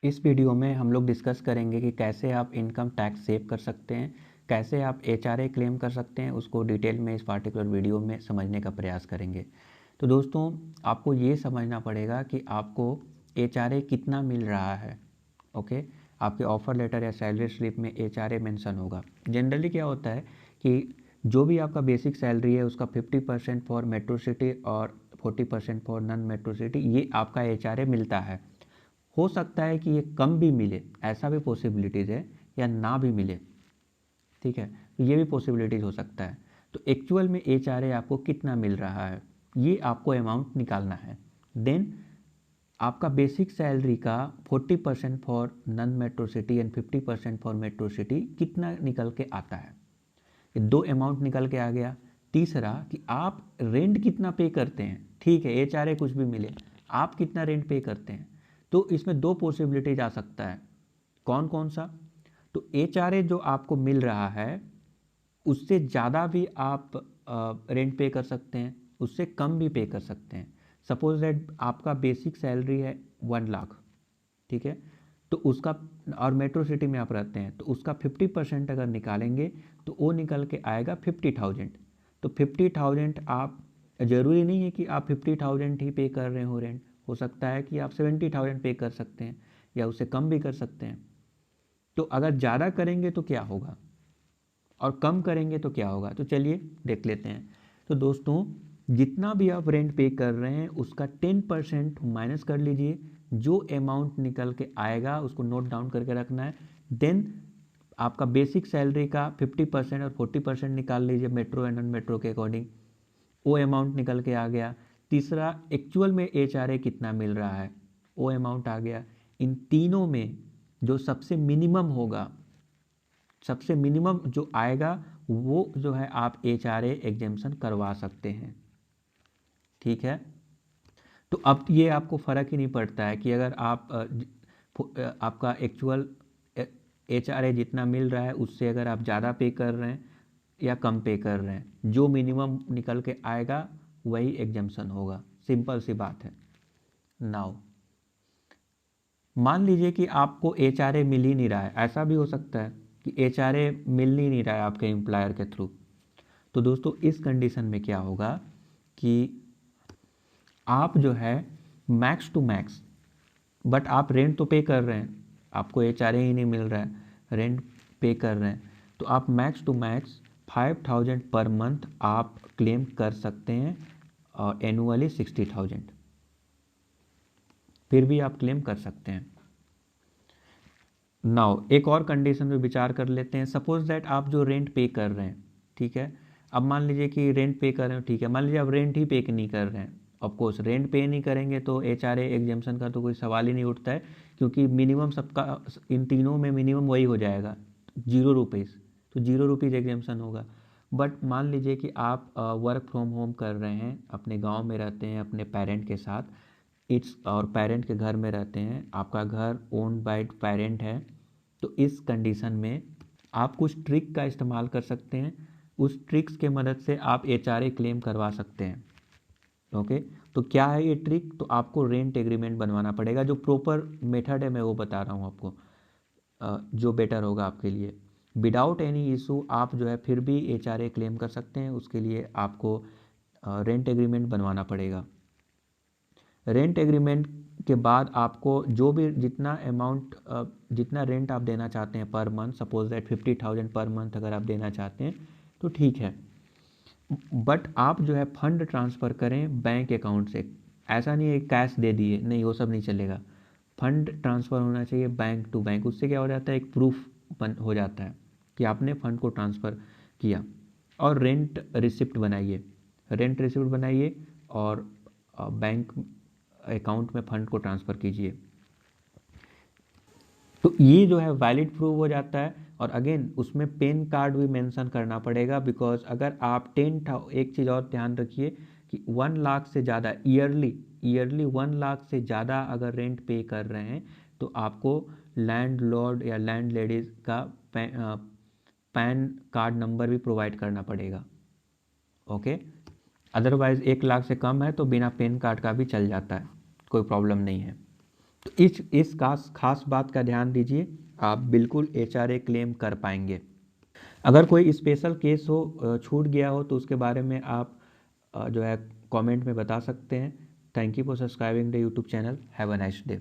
इस वीडियो में हम लोग डिस्कस करेंगे कि कैसे आप इनकम टैक्स सेव कर सकते हैं, कैसे आप एचआरए क्लेम कर सकते हैं। उसको डिटेल में इस पार्टिकुलर वीडियो में समझने का प्रयास करेंगे। तो दोस्तों, आपको ये समझना पड़ेगा कि आपको एचआरए कितना मिल रहा है। ओके, आपके ऑफर लेटर या सैलरी स्लिप में एचआरए मेंशन होगा। जनरली क्या होता है कि जो भी आपका बेसिक सैलरी है उसका 50% फॉर मेट्रो सिटी और 40% फॉर नॉन मेट्रो सिटी, ये आपका एचआरए मिलता है। हो सकता है कि ये कम भी मिले, ऐसा भी पॉसिबिलिटीज़ है, या ना भी मिले। ठीक है, तो ये भी पॉसिबिलिटीज़ हो सकता है। तो एक्चुअल में एचआरए आपको कितना मिल रहा है, ये आपको अमाउंट निकालना है। देन आपका बेसिक सैलरी का 40% for non metro city and 50% for metro city कितना निकल के आता है। ये दो अमाउंट निकल के आ गया। तीसरा कि आप रेंट कितना पे करते हैं। ठीक है, एचआरए कुछ भी मिले, आप कितना रेंट पे करते हैं। तो इसमें दो पॉसिबिलिटीज आ सकता है। कौन कौन सा? तो एचआरए जो आपको मिल रहा है उससे ज़्यादा भी आप रेंट पे कर सकते हैं, उससे कम भी पे कर सकते हैं। सपोज दैट आपका बेसिक सैलरी है 1 लाख, ठीक है, तो उसका, और मेट्रो सिटी में आप रहते हैं तो उसका 50% अगर निकालेंगे तो वो निकल के आएगा 50,000। तो 50,000 आप, ज़रूरी नहीं है कि आप 50,000 ही पे कर रहे हो रेंट, हो सकता है कि आप 70,000 पे कर सकते हैं या उससे कम भी कर सकते हैं। तो अगर ज़्यादा करेंगे तो क्या होगा और कम करेंगे तो क्या होगा, तो चलिए देख लेते हैं। तो दोस्तों, जितना भी आप रेंट पे कर रहे हैं उसका 10% माइनस कर लीजिए। जो अमाउंट निकल के आएगा उसको नोट डाउन करके रखना है। देन आपका बेसिक सैलरी का 50% और 40% निकाल लीजिए मेट्रो एंड नॉन मेट्रो के अकॉर्डिंग, वो अमाउंट निकल के आ गया। तीसरा, एक्चुअल में एचआरए कितना मिल रहा है, वो अमाउंट आ गया। इन तीनों में जो सबसे मिनिमम होगा, सबसे मिनिमम जो आएगा वो जो है आप एचआरए एग्जेम्पशन करवा सकते हैं। ठीक है, तो अब ये आपको फ़र्क ही नहीं पड़ता है कि अगर आप आपका एक्चुअल एचआरए जितना मिल रहा है उससे अगर आप ज़्यादा पे कर रहे हैं या कम पे कर रहे हैं, जो मिनिमम निकल के आएगा वही एग्जेम्पशन होगा। सिंपल सी बात है। नाउ मान लीजिए कि आपको एचआरए मिल ही नहीं रहा है, ऐसा भी हो सकता है कि एचआरए मिल ही नहीं रहा है आपके एम्प्लॉयर के थ्रू। तो दोस्तों, इस कंडीशन में क्या होगा कि आप जो है मैक्स टू मैक्स, बट आप रेंट तो पे कर रहे हैं, आपको एचआरए ही नहीं मिल रहा है, रेंट पे कर रहे हैं, तो आप max to max 5,000 per month आप क्लेम कर सकते हैं और एनुअली 60,000 फिर भी आप क्लेम कर सकते हैं। नाउ एक और कंडीशन पे विचार कर लेते हैं। सपोज दैट आप जो रेंट पे कर रहे हैं, ठीक है, अब मान लीजिए कि रेंट पे कर रहे हो, ठीक है, मान लीजिए आप रेंट ही पे नहीं कर रहे हैं। ऑफ कोर्स रेंट पे नहीं करेंगे तो एचआरए एग्जेम्पशन का तो कोई सवाल ही नहीं उठता है, क्योंकि मिनिमम सबका इन तीनों में मिनिमम वही हो जाएगा, 0 रुपीज़। तो 0 रुपीज़ एग्जेम्पशन होगा। बट मान लीजिए कि आप वर्क फ्रॉम होम कर रहे हैं, अपने गाँव में रहते हैं अपने पेरेंट के साथ, इट्स और पेरेंट के घर में रहते हैं, आपका घर ओन्ड बाय पेरेंट है। तो इस कंडीशन में आप कुछ ट्रिक का इस्तेमाल कर सकते हैं। उस ट्रिक्स के मदद से आप एचआरए क्लेम करवा सकते हैं। ओके, तो क्या है ये ट्रिक? तो आपको रेंट एग्रीमेंट बनवाना पड़ेगा। जो प्रॉपर मेथड है मैं वो बता रहा हूँ आपको, जो बेटर होगा आपके लिए। विदाउट एनी इशू आप जो है फिर भी एचआरए क्लेम कर सकते हैं। उसके लिए आपको रेंट एग्रीमेंट बनवाना पड़ेगा। रेंट एग्रीमेंट के बाद आपको जो भी जितना अमाउंट, जितना रेंट आप देना चाहते हैं per month, suppose that 50,000 per month अगर आप देना चाहते हैं तो ठीक है, बट आप जो है फंड ट्रांसफ़र करें बैंक अकाउंट से। ऐसा नहीं है कैश दे दिए, नहीं, वो सब नहीं चलेगा। फंड ट्रांसफ़र होना चाहिए बैंक टू बैंक। उससे क्या हो जाता है, एक प्रूफ बन हो जाता है कि आपने फ़ंड को ट्रांसफ़र किया। और रेंट रिसिप्ट बनाइए, रेंट रिसिप्ट बनाइए और बैंक अकाउंट में फ़ंड को ट्रांसफ़र कीजिए। तो ये जो है वैलिड प्रूफ हो जाता है। और अगेन उसमें पेन कार्ड भी मेंशन करना पड़ेगा, बिकॉज अगर आप एक चीज़ और ध्यान रखिए कि 1 लाख से ज़्यादा ईयरली 1 लाख से ज़्यादा अगर रेंट पे कर रहे हैं तो आपको लैंडलॉर्ड या लैंडलेडीज का पैन कार्ड नंबर भी प्रोवाइड करना पड़ेगा। ओके, अदरवाइज़ 1 लाख से कम है तो बिना पेन कार्ड का भी चल जाता है, कोई प्रॉब्लम नहीं है। तो इस खास बात का ध्यान दीजिए, आप बिल्कुल HRA क्लेम कर पाएंगे। अगर कोई स्पेशल केस हो, छूट गया हो, तो उसके बारे में आप जो है कमेंट में बता सकते हैं। Thank you for subscribing the YouTube channel. Have a nice day.